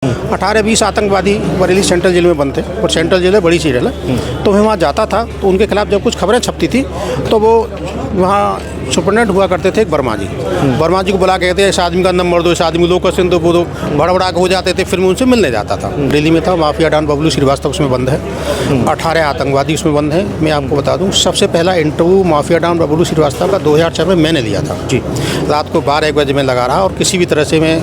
18-20 आतंकवादी Bareilly central jail में बंद थे और सेंट्रल जेल है बड़ी सी जेल है। तो मैं वहाँ जाता था तो उनके खिलाफ जब कुछ खबरें छपती थी तो वो वहाँ सुपरडेंट हुआ करते थे एक वर्मा जी को बुला के कहते हैं इस आदमी का नंबर दो, इस आदमी को क्वेश्चन दो, वो बड़ा के हो जाते थे। फिर मैं उनसे मिलने जाता था। दिल्ली में था माफिया डॉन बबलू श्रीवास्तव उसमें बंद है, 18 आतंकवादी उसमें बंद है। मैं आपको बता दूं सबसे पहला interview mafia don Bablu Shrivastava का 2006 में मैंने लिया था जी। रात को 12-1 बजे में लगा रहा और किसी भी तरह से मैं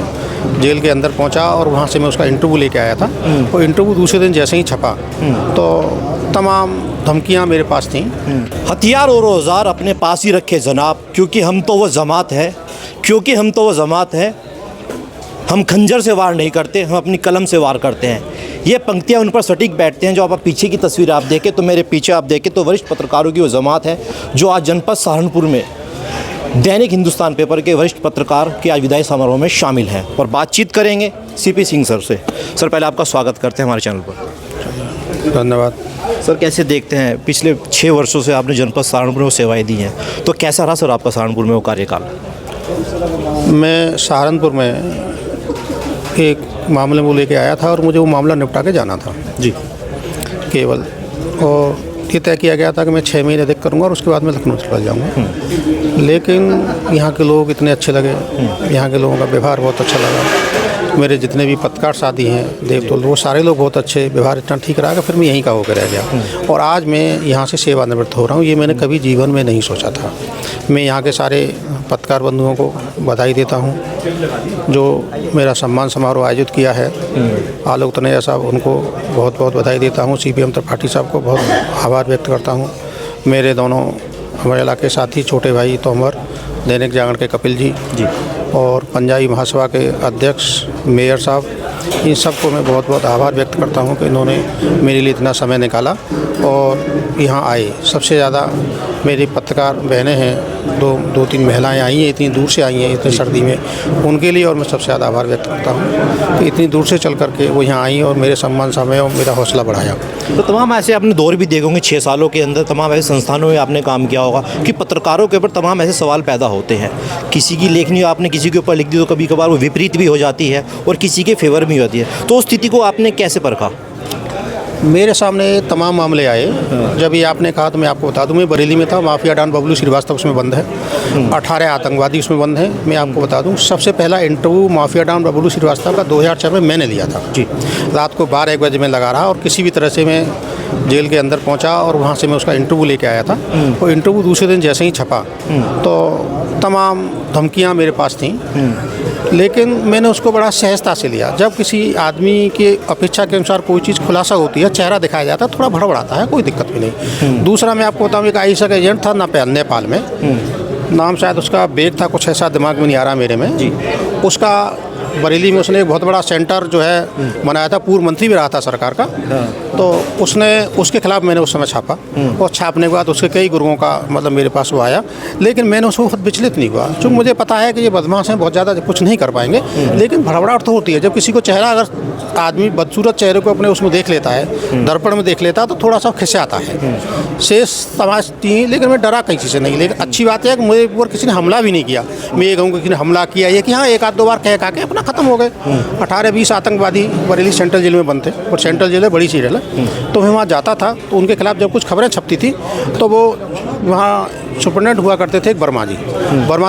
जेल के अंदर पहुंचा और वहाँ से मैं उसका इंटरव्यू लेके आया था। वो इंटरव्यू दूसरे दिन जैसे ही छपा तो तमाम धमकियाँ मेरे पास थीं। हथियार और औजार अपने पास ही रखे जनाब, क्योंकि हम तो वो जमात है, क्योंकि हम तो वो जमात है। हम खंजर से वार नहीं करते, हम अपनी कलम से वार करते हैं। ये पंक्तियाँ उन पर सटीक बैठते हैं। जो आप पीछे की तस्वीर आप देखें तो मेरे पीछे आप देखें तो वरिष्ठ पत्रकारों की वो जमात है जो आज जनपद सहारनपुर में दैनिक हिंदुस्तान पेपर के वरिष्ठ पत्रकार के आज विदाई समारोह में शामिल हैं और बातचीत करेंगे सीपी सिंह सर से। सर पहले आपका स्वागत करते हैं हमारे चैनल पर। धन्यवाद सर। कैसे देखते हैं पिछले 6 वर्षों से आपने जनपद सहारनपुर में सेवाएं दी हैं, तो कैसा रहा सर आपका सहारनपुर में वो कार्यकाल? मैं सहारनपुर में एक मामले को लेके आया था और मुझे वो मामला निपटा के जाना था जी केवल, और ये तय किया गया था कि मैं 6 महीने अधिक करूँगा और उसके बाद मैं लखनऊ चला जाऊँगा। लेकिन यहाँ के लोग इतने अच्छे लगे, यहाँ के लोगों का व्यवहार बहुत अच्छा लगा। मेरे जितने भी पत्रकार साथी हैं देवतुल, वो सारे लोग बहुत अच्छे, व्यवहार इतना ठीक रहा कि फिर मैं यहीं का होकर रह गया और आज मैं यहाँ से सेवानिवृत्त हो रहा हूँ। ये मैंने कभी जीवन में नहीं सोचा था। मैं यहाँ के सारे पत्रकार बंधुओं को बधाई देता हूँ जो मेरा सम्मान समारोह आयोजित किया है। आलोक तनेजा साहब उनको बहुत बहुत बधाई देता हूँ। CPM त्रिपाठी साहब को बहुत आभार व्यक्त करता हूँ। मेरे दोनों हमारे इलाके साथी छोटे भाई तोमर, दैनिक जागरण के कपिल जी और पंजाबी महासभा के अध्यक्ष मेयर साहब, इन सबको मैं बहुत बहुत आभार व्यक्त करता हूं कि इन्होंने मेरे लिए इतना समय निकाला और यहाँ आए। सबसे ज़्यादा मेरी पत्रकार बहनें हैं, 2-3 महिलाएं आई हैं, इतनी दूर से आई हैं इतनी सर्दी में, उनके लिए और मैं सबसे ज़्यादा आभार व्यक्त करता हूँ कि इतनी दूर से चल करके वो यहाँ आई और मेरे सम्मान समय और मेरा हौसला बढ़ाया। तो तमाम ऐसे आपने दौर भी देखे होंगे 6 सालों के अंदर, तमाम ऐसे संस्थानों में आपने काम किया होगा कि पत्रकारों के ऊपर तमाम ऐसे सवाल पैदा होते हैं। किसी की लेखनी आपने किसी के ऊपर लिख दी तो कभी कभार वो विपरीत भी हो जाती है और किसी के फेवर में होती है, तो उस स्थिति को आपने कैसे परखा? मेरे सामने तमाम मामले आए। जब ये आपने कहा तो मैं आपको बता दूं, मैं बरेली में था, माफिया डॉन बबलू श्रीवास्तव उसमें बंद है, 18 आतंकवादी उसमें बंद है। मैं आपको बता दूं सबसे पहला interview mafia don Bablu Shrivastava का 2006 में मैंने लिया था जी। रात को 12-1 बजे में लगा रहा और किसी भी तरह से मैं जेल के अंदर पहुंचा और वहाँ से मैं उसका इंटरव्यू लेके आया था। वो इंटरव्यू दूसरे दिन जैसे ही छपा तो तमाम धमकियाँ मेरे पास थीं, लेकिन मैंने उसको बड़ा सहजता से लिया। जब किसी आदमी के अपेक्षा के अनुसार कोई चीज़ खुलासा होती है, चेहरा दिखाया जाता है, थोड़ा भड़बड़ाता है, कोई दिक्कत भी नहीं। दूसरा मैं आपको बताऊँ, एक ISI का एजेंट था नेपाल में, नाम शायद उसका बेग था, कुछ ऐसा दिमाग में नहीं आ रहा मेरे में जी। उसका बरेली में उसने एक बहुत बड़ा सेंटर जो है बनाया था, पूर्व मंत्री भी रहा था सरकार का। तो उसके खिलाफ मैंने उस समय छापा और छापने के बाद उसके कई गुरुओं का मतलब मेरे पास वो आया, लेकिन मैंने उसको बहुत विचलित नहीं हुआ क्योंकि मुझे पता है कि ये बदमाश हैं, बहुत ज़्यादा कुछ नहीं कर पाएंगे। लेकिन भड़बड़ाहट तो होती है जब किसी को चेहरा, अगर आदमी बदसूरत चेहरे को अपने उसमें देख लेता है, दर्पण में देख लेता है, तो थोड़ा सा खिंचाता है। शेष समझती हैं, लेकिन मैं डरा कहीं से नहीं। लेकिन अच्छी बात है कि मुझे ऊपर किसी ने हमला भी नहीं किया। मैं ये कहूँगा किसी ने हमला किया ये कि हाँ 1-2 बार कह के अपना ख़त्म हो गए। 18-20 आतंकवादी बरेली सेंट्रल जेल में बंद थे और सेंट्रल जेल है बड़ी सी जेल है। तो मैं वहाँ जाता था तो उनके खिलाफ जब कुछ खबरें छपती थी तो वो वहाँ सुपरडेंट हुआ करते थे एक वर्मा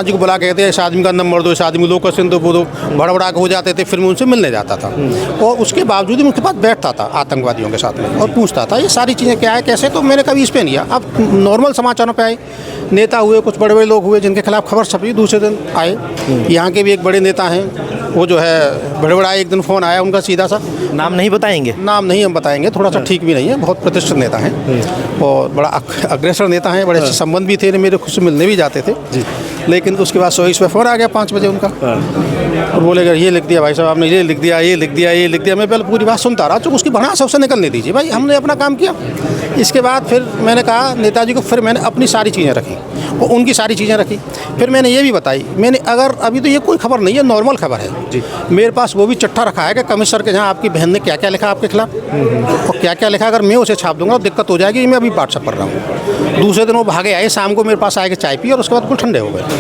जी को बुला के कहते हैं इस आदमी का नंबर दो, इस आदमी को क्वेश्चन दो, वो बड़ा के हो जाते थे। फिर मैं उनसे मिलने जाता था और उसके बावजूद उनके पास बैठता था आतंकवादियों के साथ में और पूछता था ये सारी चीज़ें क्या है कैसे। तो मैंने कभी इस पर नहीं किया। अब नॉर्मल समाचारों पर आए, नेता हुए, कुछ बड़े बड़े लोग हुए जिनके खिलाफ खबर छपी, दूसरे दिन आए। यहाँ के भी एक बड़े नेता हैं, वो जो है बड़ा एक दिन फ़ोन आया उनका सीधा सा, नाम नहीं बताएंगे? नाम नहीं हम बताएंगे, थोड़ा सा ठीक भी नहीं है। बहुत प्रतिष्ठित नेता हैं और बड़ा अग्रेसर नेता हैं, बड़े अच्छे संबंध भी थे, मेरे खुद से मिलने भी जाते थे जी। लेकिन उसके बाद 100 पे फ़ोन आ गया 5 बजे उनका और बोलेगा ये लिख दिया भाई साहब आपने, ये लिख दिया, ये लिख दिया, ये लिख दिया। मैं पहले पूरी बात सुनता रहा, तो उसकी भड़ास उससे निकलने दीजिए भाई, हमने अपना काम किया। इसके बाद फिर मैंने कहा नेताजी को, फिर मैंने अपनी सारी चीज़ें रखी और उनकी सारी चीज़ें रखी। फिर मैंने ये भी बताई, मैंने अगर अभी तो ये कोई खबर नहीं है, नॉर्मल खबर है जी। मेरे पास वो भी चिट्ठा रखा है कि कमिश्नर के जहाँ आपकी बहन ने क्या क्या लिखा आपके खिलाफ और क्या क्या लिखा, अगर मैं उसे छाप दूंगा तो दिक्कत हो जाएगी। मैं अभी व्हाट्सएप कर रहा हूँ। दूसरे दिन वो भागे आए, शाम को मेरे पास आए कि चाय पी और उसके बाद बिल्कुल ठंडे हो गए।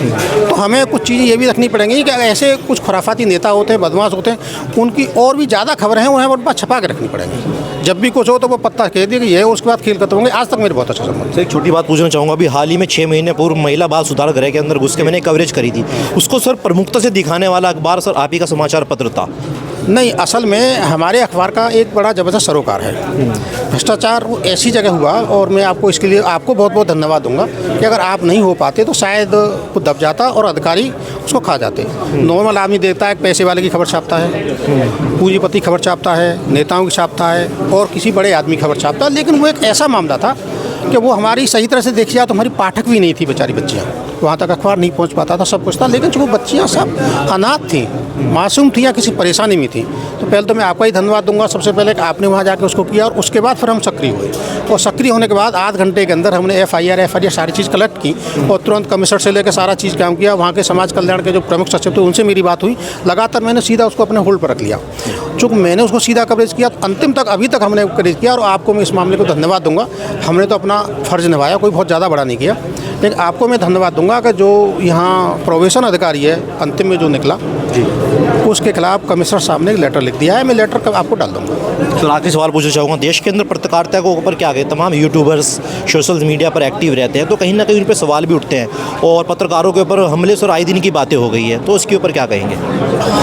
तो हमें कुछ चीज़ें ये भी रखनी पड़ेंगी कि ऐसे कुछ खुराफाती नेता होते हैं, बदमाश होते हैं, उनकी और भी ज़्यादा खबरें हैं, उन्हें उन पर छपा के रखनी पड़ेंगी। जब भी कुछ हो तो वो पत्ता कह दिए कि ये है, उसके बाद खेल खत्म होंगे। आज तक मेरे बहुत अच्छा संबंध सर एक छोटी बात पूछना चाहूँगा, अभी हाल ही में 6 महीने पूर्व महिला बाल सुधार गृह के अंदर घुस के मैंने कवरेज करी थी, उसको सर प्रमुखता से दिखाने वाला अखबार सर आप ही का समाचार पत्र था। नहीं, असल में हमारे अखबार का एक बड़ा ज़बरदस्त सरोकार है। भ्रष्टाचार वो ऐसी जगह हुआ, और मैं आपको इसके लिए आपको बहुत बहुत धन्यवाद दूंगा कि अगर आप नहीं हो पाते तो शायद वो दब जाता और अधिकारी उसको खा जाते। नॉर्मल आदमी देखता है, पैसे वाले की खबर छापता है, पूंजीपति खबर छापता है, नेताओं की छापता है, और किसी बड़े आदमी खबर छापता है। लेकिन वो एक ऐसा मामला था कि वो हमारी सही तरह से देखी जाए तो हमारी पाठक भी नहीं थी बेचारी बच्चियाँ, वहाँ तक अखबार नहीं पहुँच पाता था, सब कुछ था। लेकिन जो वो बच्चियाँ सब अनाथ थी, मासूम थी, या किसी परेशानी में थी, तो पहले तो मैं आपका ही धन्यवाद दूंगा सबसे पहले कि आपने वहाँ जाकर उसको किया, और उसके बाद फिर हम सक्रिय हुए। और सक्रिय होने के बाद आध घंटे के अंदर हमने FIR सारी चीज़ कलेक्ट की, और तुरंत कमिश्नर से लेकर सारा चीज़ काम किया। वहाँ के समाज कल्याण के जो प्रमुख सचिव थे उनसे मेरी बात हुई, लगातार मैंने सीधा उसको अपने होल्ड पर रख लिया। चूँकि मैंने उसको सीधा कवरेज किया, अंतिम तक अभी तक हमने कवरेज किया, और आपको मैं इस मामले को धन्यवाद दूंगा। हमने तो अपना फ़र्ज़ निभाया, कोई बहुत ज़्यादा बड़ा नहीं किया, लेकिन आपको मैं धन्यवाद दूंगा कि जो यहाँ प्रोबेशन अधिकारी है अंतिम में जो निकला जी, उसके खिलाफ कमिश्नर साहब ने एक लेटर लिख दिया है। मैं लेटर आपको डाल दूंगा। तो आखिरी सवाल पूछना चाहूँगा, देश के अंदर पत्रकारिता के ऊपर क्या गए, तमाम यूट्यूबर्स सोशल मीडिया पर एक्टिव रहते हैं, तो कहीं ना कहीं उन पर सवाल भी उठते हैं, और पत्रकारों के ऊपर हमले से आए दिन की बातें हो गई है, तो उसके ऊपर क्या कहेंगे?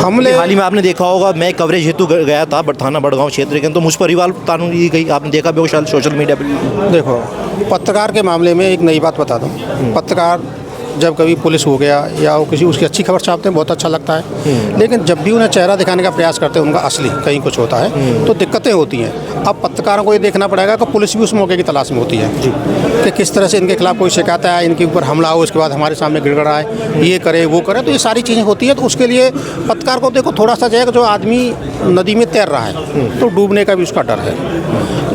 हमले हाल ही में आपने देखा होगा, मैं कवरेज हेतु गया था थाना बड़गांव क्षेत्र के, तो मुझ पर रिवाल कानून दी गई, आपने देखा भी वो सोशल मीडिया पर। देखो, पत्रकार के मामले में एक नई बात बता दूं। पत्रकार जब कभी पुलिस हो गया या वो किसी उसकी अच्छी खबर छापते हैं, बहुत अच्छा लगता है, लेकिन जब भी उन्हें चेहरा दिखाने का प्रयास करते हैं उनका असली कहीं कुछ होता है तो दिक्कतें होती हैं। अब पत्रकारों को ये देखना पड़ेगा कि पुलिस भी उस मौके की तलाश में होती है कि किस तरह से इनके खिलाफ कोई शिकायत आए, इनके ऊपर हमला हो, उसके बाद हमारे सामने गिड़गड़ाए, ये करे वो करे, तो ये सारी चीज़ें होती हैं। तो उसके लिए पत्रकार को देखो थोड़ा सा जाएगा, जो आदमी नदी में तैर रहा है तो डूबने का भी उसका डर है,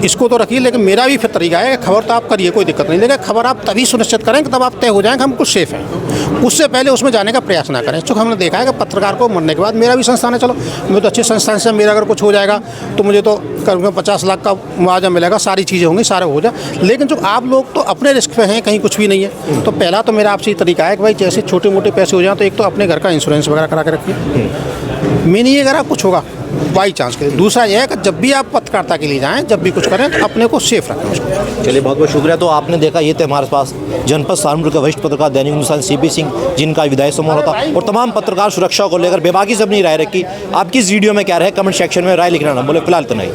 इसको तो रखिए। लेकिन मेरा भी फिर तरीका है, खबर तो आप करिए, कोई दिक्कत नहीं, लेकिन खबर आप तभी सुनिश्चित करें कि तब आप तय हो जाएं कि हम कुछ सेफ हैं, उससे पहले उसमें जाने का प्रयास ना करें। चूँकि हमने देखा है कि पत्रकार को मरने के बाद, मेरा भी संस्थान है, चलो मैं तो अच्छे संस्थान से, मेरा अगर कुछ हो जाएगा तो मुझे तो करीब 50 लाख का मुआवजा मिलेगा, सारी चीज़ें होंगी, सारे हो जाए। लेकिन जो आप लोग तो अपने रिस्क पे हैं, कहीं कुछ भी नहीं है, तो पहला तो मेरा आपसे ये तरीका है कि भाई जैसे छोटे मोटे पैसे हो जाएँ तो एक तो अपने घर का इंश्योरेंस वगैरह करा के रखिए, मैं नहीं अगर आप कुछ होगा बाई चांस के लिए। दूसरा यह है कि जब भी आप पत्रकारिता के लिए जाएं, जब भी कुछ करें तो अपने को सेफ रखें उसको। चलिए बहुत बहुत शुक्रिया। तो आपने देखा, ये थे हमारे पास जनपद सहारनपुर के वरिष्ठ पत्रकार दैनिक हिंदुस्तान CP सिंह, जिनका विधायी समारोह था, और तमाम पत्रकार सुरक्षा को लेकर बेबाकी से अपनी राय रखी। आपकी इस वीडियो में क्या रहे, कमेंट सेक्शन में राय लिखना ना बोले। फिलहाल तो नहीं।